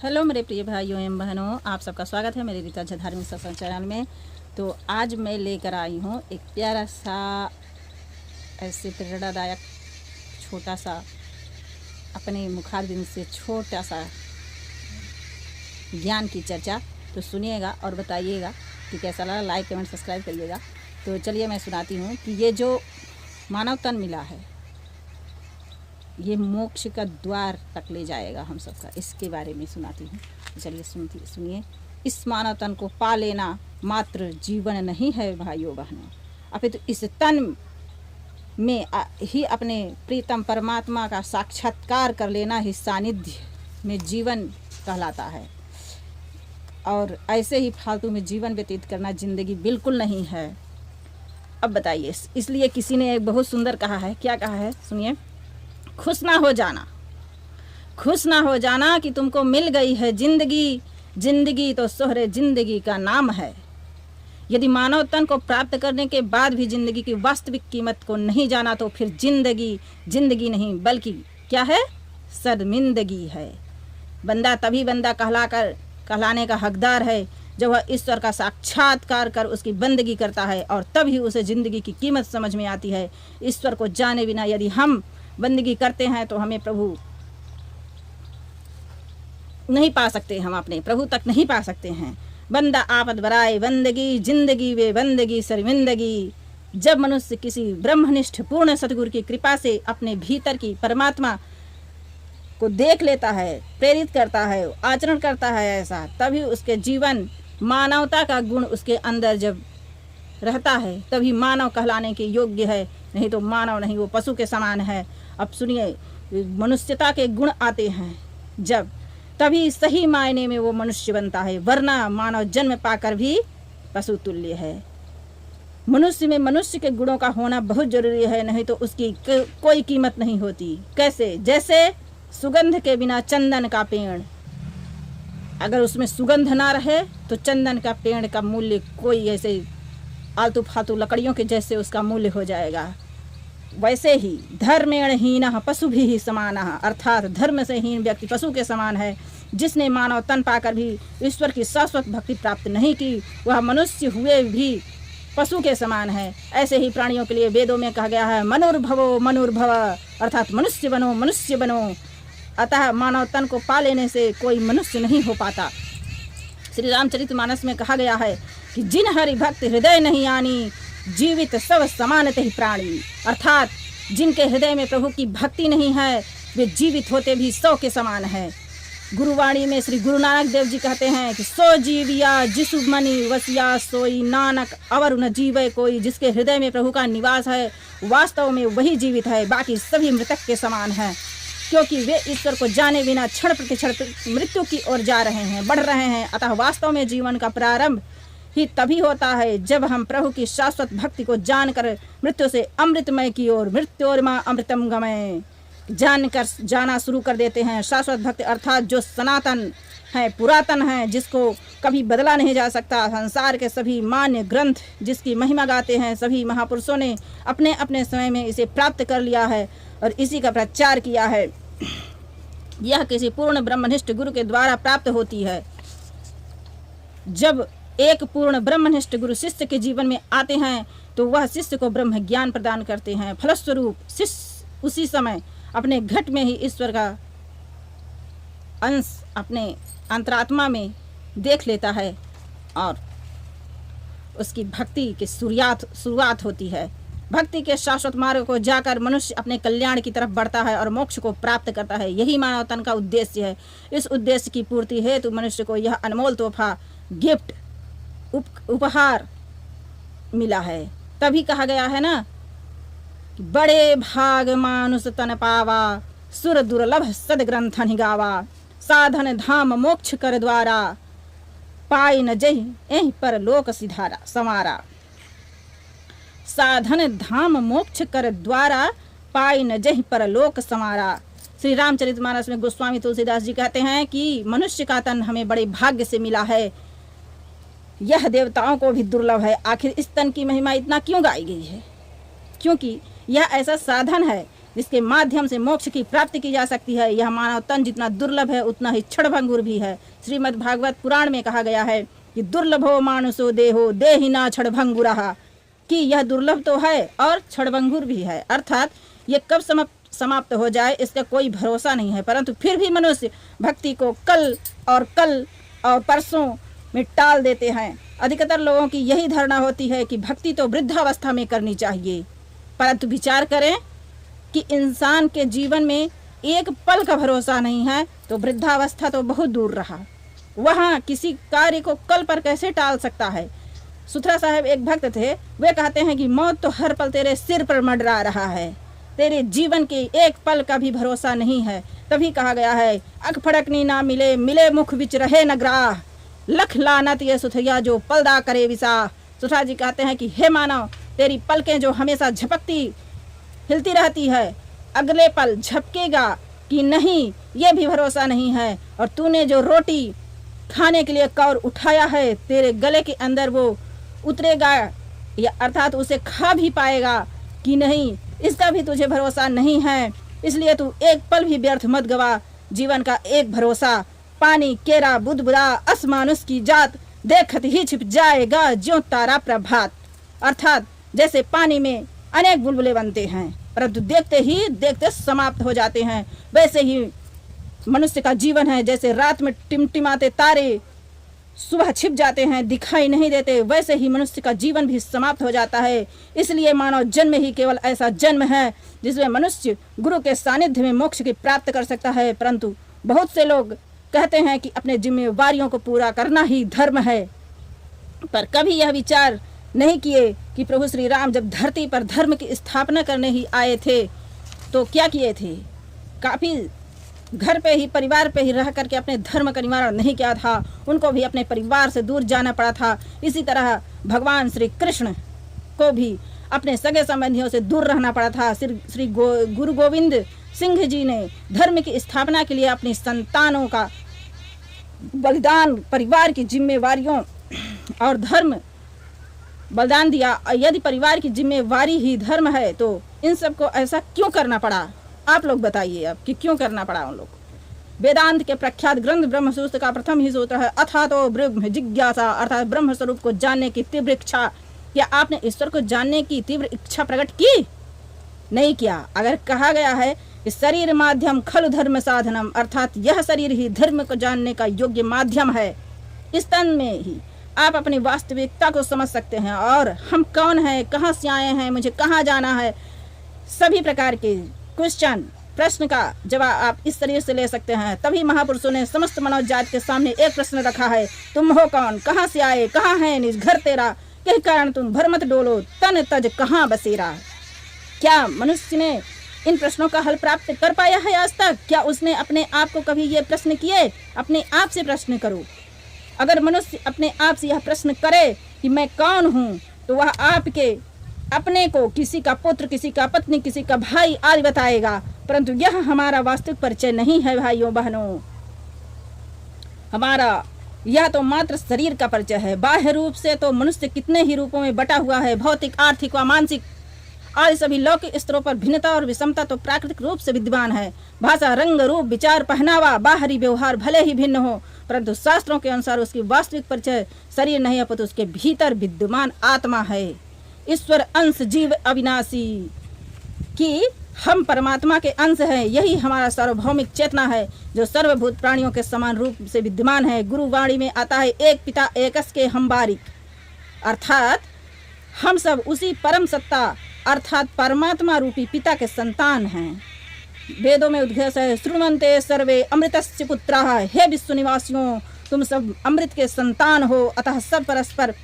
Hello मेरे प्रिय भाइयों एवं बहनों, आप सबका स्वागत है मेरे रीता झा धार्मिक सत्संग चैनल में। तो आज मैं लेकर आई हूँ एक प्यारा सा ऐसे प्रेरणादायक छोटा सा अपने मुखारबिंद से छोटा सा ज्ञान की चर्चा। तो सुनिएगा और बताइएगा कि कैसा लगा। लाइक कमेंट सब्सक्राइब करिएगा। तो चलिए मैं सुनाती हूँ कि ये जो मानव तन मिला है ये मोक्ष का द्वार तक ले जाएगा हम सबका, इसके बारे में सुनाती हूँ। चलिए सुनिए। इस मानव तन को पा लेना मात्र जीवन नहीं है भाइयों बहनों, अपितु इस तन में ही अपने प्रीतम परमात्मा का साक्षात्कार कर लेना ही सानिध्य में जीवन कहलाता है। और ऐसे ही फालतू में जीवन व्यतीत करना जिंदगी बिल्कुल नहीं है। अब बताइए, इसलिए किसी ने एक बहुत सुंदर कहा है। क्या कहा है सुनिए। खुश ना हो जाना कि तुमको मिल गई है जिंदगी, जिंदगी तो सोहरे जिंदगी का नाम है। यदि मानव तन को प्राप्त करने के बाद भी जिंदगी की वास्तविक कीमत को नहीं जाना तो फिर जिंदगी जिंदगी नहीं बल्कि क्या है, शर्मिंदगी है। बंदा तभी बंदा कहलाने का हकदार है जब वह ईश्वर का साक्षात्कार कर उसकी बंदगी करता है, और तभी उसे जिंदगी की कीमत समझ में आती है। ईश्वर को जाने बिना यदि हम बंदगी करते हैं तो हमें प्रभु नहीं पा सकते, हम अपने प्रभु तक नहीं पा सकते हैं। बंदा आपद बराए बंदगी, जिंदगी वे बंदगी शर्मिंदगी। जब मनुष्य किसी ब्रह्मनिष्ठ पूर्ण सतगुरु की कृपा से अपने भीतर की परमात्मा को देख लेता है, प्रेरित करता है, आचरण करता है ऐसा, तभी उसके जीवन मानवता का गुण उसके अंदर जब रहता है तभी मानव कहलाने के योग्य है, नहीं तो मानव नहीं, वो पशु के समान है। अब सुनिए, मनुष्यता के गुण आते हैं जब, तभी सही मायने में वो मनुष्य बनता है, वरना मानव जन्म पाकर भी पशु तुल्य है। मनुष्य में मनुष्य के गुणों का होना बहुत जरूरी है, नहीं तो उसकी कोई कीमत नहीं होती। कैसे? जैसे सुगंध के बिना चंदन का पेड़, अगर उसमें सुगंध ना रहे तो चंदन का पेड़ का मूल्य कोई ऐसे आलतू फालतू लकड़ियों के जैसे उसका मूल्य हो जाएगा। वैसे ही धर्मेण हीनः पशु भी समानः, अर्थात धर्म से हीन व्यक्ति पशु के समान है। जिसने मानव तन पाकर भी ईश्वर की शाश्वत भक्ति प्राप्त नहीं की, वह मनुष्य हुए भी पशु के समान है। ऐसे ही प्राणियों के लिए वेदों में कहा गया है, मनुर्भवो मनुर्भव, अर्थात मनुष्य बनो मनुष्य बनो। अतः मानव तन को पा लेने से कोई मनुष्य नहीं हो पाता। श्री रामचरितमानस में कहा गया है कि जिन हरि भक्त हृदय नहीं आनी, जीवित सब समानत ही प्राणी, अर्थात जिनके हृदय में प्रभु की भक्ति नहीं है वे जीवित होते भी 100 के समान है। गुरुवाणी में श्री गुरु नानक देव जी कहते हैं कि सो जीविया जिसु मनि वसिया सोई नानक अवर न जीवे कोई। जिसके हृदय में प्रभु का निवास है वास्तव में वही जीवित है, बाकी सभी मृतक के समान है, क्योंकि वे ईश्वर को जाने बिना क्षण प्रति क्षण मृत्यु की ओर जा रहे हैं, बढ़ रहे हैं। अतः वास्तव में जीवन का प्रारंभ ही तभी होता है जब हम प्रभु की शाश्वत भक्ति को जानकर मृत्यु से अमृतमय की ओर, मृत्योर्मा अमृतम गमय, जानकर जाना शुरू कर देते हैं। शाश्वत भक्ति अर्थात जो सनातन है, पुरातन है, जिसको कभी बदला नहीं जा सकता। संसार के सभी मान्य ग्रंथ जिसकी महिमा गाते हैं, सभी महापुरुषों ने अपने अपने समय में इसे प्राप्त कर लिया है और इसी का प्रचार किया है। यह किसी पूर्ण ब्रह्मनिष्ठ गुरु के द्वारा प्राप्त होती है। जब एक पूर्ण ब्रह्मनिष्ठ गुरु शिष्य के जीवन में आते हैं तो वह शिष्य को ब्रह्म ज्ञान प्रदान करते हैं। फलस्वरूप शिष्य उसी समय अपने घट में ही ईश्वर का अंश अपने अंतरात्मा में देख लेता है और उसकी भक्ति की शुरुआत होती है। भक्ति के शाश्वत मार्ग को जाकर मनुष्य अपने कल्याण की तरफ बढ़ता है और मोक्ष को प्राप्त करता है। यही मानव तन का उद्देश्य है। इस उद्देश्य की पूर्ति हेतु मनुष्य को यह अनमोल तोहफा, गिफ्ट, उपहार मिला है। तभी कहा गया है ना, बड़े भाग मानुष तन पावा, सुर दुर्लभ सदग्रंथ निगावा, साधन धाम मोक्ष कर द्वारा, पाई न जही एहि पर लोक सिधारा समारा। साधन धाम मोक्ष कर द्वारा, पाई न जही पर लोक समारा। श्री रामचरितमानस में गोस्वामी तुलसीदास जी कहते हैं कि मनुष्य का तन हमें बड़े भाग्य से मिला है, यह देवताओं को भी दुर्लभ है। आखिर इस तन की महिमा इतना क्यों गाई गई है? क्योंकि यह ऐसा साधन है जिसके माध्यम से मोक्ष की प्राप्ति की जा सकती है। यह मानव तन जितना दुर्लभ है उतना ही क्षणभंगुर भी है। श्रीमद् भागवत पुराण में कहा गया है कि दुर्लभो मानुषो देहो देहिना क्षणभंगुरः, कि यह दुर्लभ तो है और क्षणभंगुर भी है, अर्थात ये कब समाप्त हो जाए इसका कोई भरोसा नहीं है। परंतु फिर भी मनुष्य भक्ति को कल और परसों में टाल देते हैं। अधिकतर लोगों की यही धारणा होती है कि भक्ति तो वृद्धावस्था में करनी चाहिए, परंतु विचार करें कि इंसान के जीवन में एक पल का भरोसा नहीं है तो वृद्धावस्था तो बहुत दूर रहा। वहाँ किसी कार्य को कल पर कैसे टाल सकता है। सुथरा साहब एक भक्त थे, वे कहते हैं कि मौत तो हर पल तेरे सिर पर मंडरा रहा है, तेरे जीवन के एक पल का भी भरोसा नहीं है। तभी कहा गया है अख फड़कनी ना मिले, मिले मुख बिच रहे न ग्राह, लख लानत ये सुथरिया जो पलदा करे विसा। सुथरा जी कहते हैं कि हे मानव, तेरी पलकें जो हमेशा झपकती हिलती रहती है, अगले पल झपकेगा कि नहीं ये भी भरोसा नहीं है। और तूने जो रोटी खाने के लिए कौर उठाया है, तेरे गले के अंदर वो उतरेगा या अर्थात उसे खा भी पाएगा कि नहीं, इसका भी तुझे भरोसा नहीं है। इसलिए तू एक पल भी व्यर्थ मत गवा। जीवन का एक भरोसा, पानी केरा बुदबुदा असमानुष की जात, देखत ही छिप जाएगा ज्यों तारा प्रभात। अर्थात जैसे पानी में अनेक बुलबुले बनते हैं परंतु देखते ही देखते समाप्त हो जाते हैं, वैसे ही मनुष्य का जीवन है। जैसे रात में टिमटिमाते तारे सुबह छिप जाते हैं, दिखाई नहीं देते, वैसे ही मनुष्य का जीवन भी समाप्त हो जाता है। इसलिए मानव जन्म ही केवल ऐसा जन्म है जिसमें मनुष्य गुरु के सानिध्य में मोक्ष की प्राप्त कर सकता है। परंतु बहुत से लोग कहते हैं कि अपने जिम्मेवारियों को पूरा करना ही धर्म है, पर कभी यह विचार नहीं किए कि प्रभु श्री राम जब धरती पर धर्म की स्थापना करने ही आए थे तो क्या किए थे। काफी घर पे ही परिवार पे ही रह करके अपने धर्म का निवारण नहीं किया था, उनको भी अपने परिवार से दूर जाना पड़ा था। इसी तरह भगवान श्री कृष्ण को भी अपने सगे संबंधियों से दूर रहना पड़ा था। श्री गुरु गोविंद सिंह जी ने धर्म की स्थापना के लिए अपनी संतानों का बलिदान, परिवार की जिम्मेवारियों और धर्म बलिदान दिया। यदि परिवार की जिम्मेवारी ही धर्म है तो इन सबको ऐसा क्यों करना पड़ा, आप लोग बताइए अब कि क्यों करना पड़ा उन लोग। वेदांत के प्रख्यात ग्रंथ ब्रह्म सूत्र का प्रथम ही सूत्र है अथा तो ब्रह्म जिज्ञासा, अर्थात ब्रह्म स्वरूप को जानने की तीव्र इच्छा। क्या आपने ईश्वर को जानने की तीव्र इच्छा प्रकट की? नहीं किया। अगर कहा गया है कि शरीर माध्यम खलु धर्म साधनम, अर्थात यह शरीर ही धर्म को जानने का योग्य माध्यम है। इस तन में ही आप अपनी वास्तविकता को समझ सकते हैं और हम कौन हैं, कहाँ से आए हैं, मुझे कहाँ जाना है, सभी प्रकार के प्रश्न का जवाब आप इस शरीर से ले सकते हैं। तभी महापुरुषों ने समस्त मानव जाति के सामने एक प्रश्न रखा है, तुम हो कौन, कहाँ से आए, कहाँ है निज घर तेरा, किस कारण तुम भर मत डोलो, तन तज कहाँ बसेरा। क्या मनुष्य ने इन प्रश्नों का हल प्राप्त कर पाया है आज तक? क्या उसने अपने आप को कभी ये प्रश्न किए? अपने आप से प्रश्न करो। अगर मनुष्य अपने आप से यह प्रश्न करे कि मैं कौन हूँ, तो वह आपके अपने को किसी का पुत्र, किसी का पत्नी, किसी का भाई आदि बताएगा, परंतु यह हमारा वास्तविक परिचय नहीं है भाइयों बहनों। हमारा यह तो मात्र शरीर का परिचय है। बाह्य रूप से तो मनुष्य कितने ही रूपों में बटा हुआ है, भौतिक, आर्थिक व मानसिक आदि सभी लौकिक स्तरों पर भिन्नता और विषमता तो प्राकृतिक रूप से विद्यमान है। भाषा, रंग, रूप, विचार, पहनावा, बाहरी व्यवहार भले ही भिन्न हो, परंतु शास्त्रों के अनुसार उसकी वास्तविक परिचय शरीर नहीं अपितु उसके भीतर विद्यमान आत्मा है। ईश्वर अंश जीव अविनाशी, कि हम परमात्मा के अंश हैं, यही हमारा सार्वभौमिक चेतना है जो सर्वभूत प्राणियों के समान रूप से विद्यमान है। गुरुवाणी में आता है एक पिता एकस के हम बारिक, अर्थात हम सब उसी परम सत्ता अर्थात परमात्मा रूपी पिता के संतान हैं। वेदों में उद्घोष है, श्रुण्वन्ते सर्वे अमृतस्य पुत्राः, हे विश्व निवासियों तुम सब अमृत के संतान हो, अतः सब परस्पर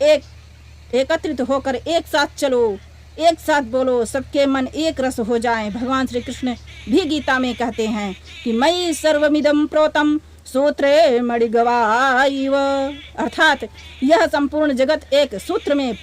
एकत्रित होकर एक साथ चलो, एक साथ बोलो, सबके मन एक रस हो जाएं। भगवान श्री कृष्ण भी गीता में कहते हैं कि मयि सर्वमिदं प्रोतम सूत्रे मणिगवाइव, अर्थात यह संपूर्ण जगत एक सूत्र में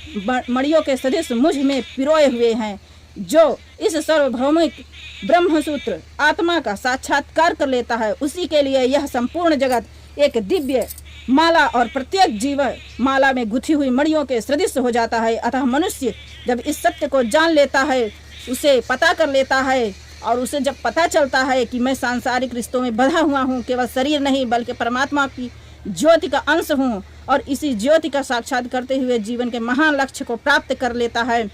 मणियों के सदृश मुझ में पिरोए हुए हैं। जो इस सार्वभौमिक ब्रह्म सूत्र आत्मा का साक्षात्कार कर लेता है, उसी के लिए यह संपूर्ण जगत एक दिव्य माला और प्रत्येक जीव माला में गुथी हुई मणियों के सदृश हो जाता है। अतः मनुष्य जब इस सत्य को जान लेता है, उसे पता कर लेता है, और उसे जब पता चलता है कि मैं सांसारिक रिश्तों में बंधा हुआ हूँ, केवल शरीर नहीं बल्कि परमात्मा की ज्योति का अंश हूँ, और इसी ज्योति का साक्षात करते हुए जीवन के महान लक्ष्य को प्राप्त कर लेता है।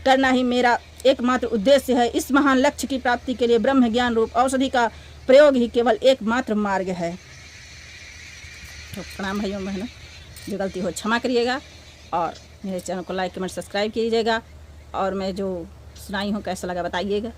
करना ही मेरा एकमात्र उद्देश्य है। इस महान लक्ष्य की प्राप्ति के लिए ब्रह्म ज्ञान रूप औषधि का प्रयोग ही केवल एकमात्र मार्ग है। तो प्रणाम भाइयों बहनों, जो गलती हो क्षमा करिएगा, और मेरे चैनल को लाइक कमेंट सब्सक्राइब कीजिएगा, और मैं जो सुनाई हूँ कैसा लगा बताइएगा।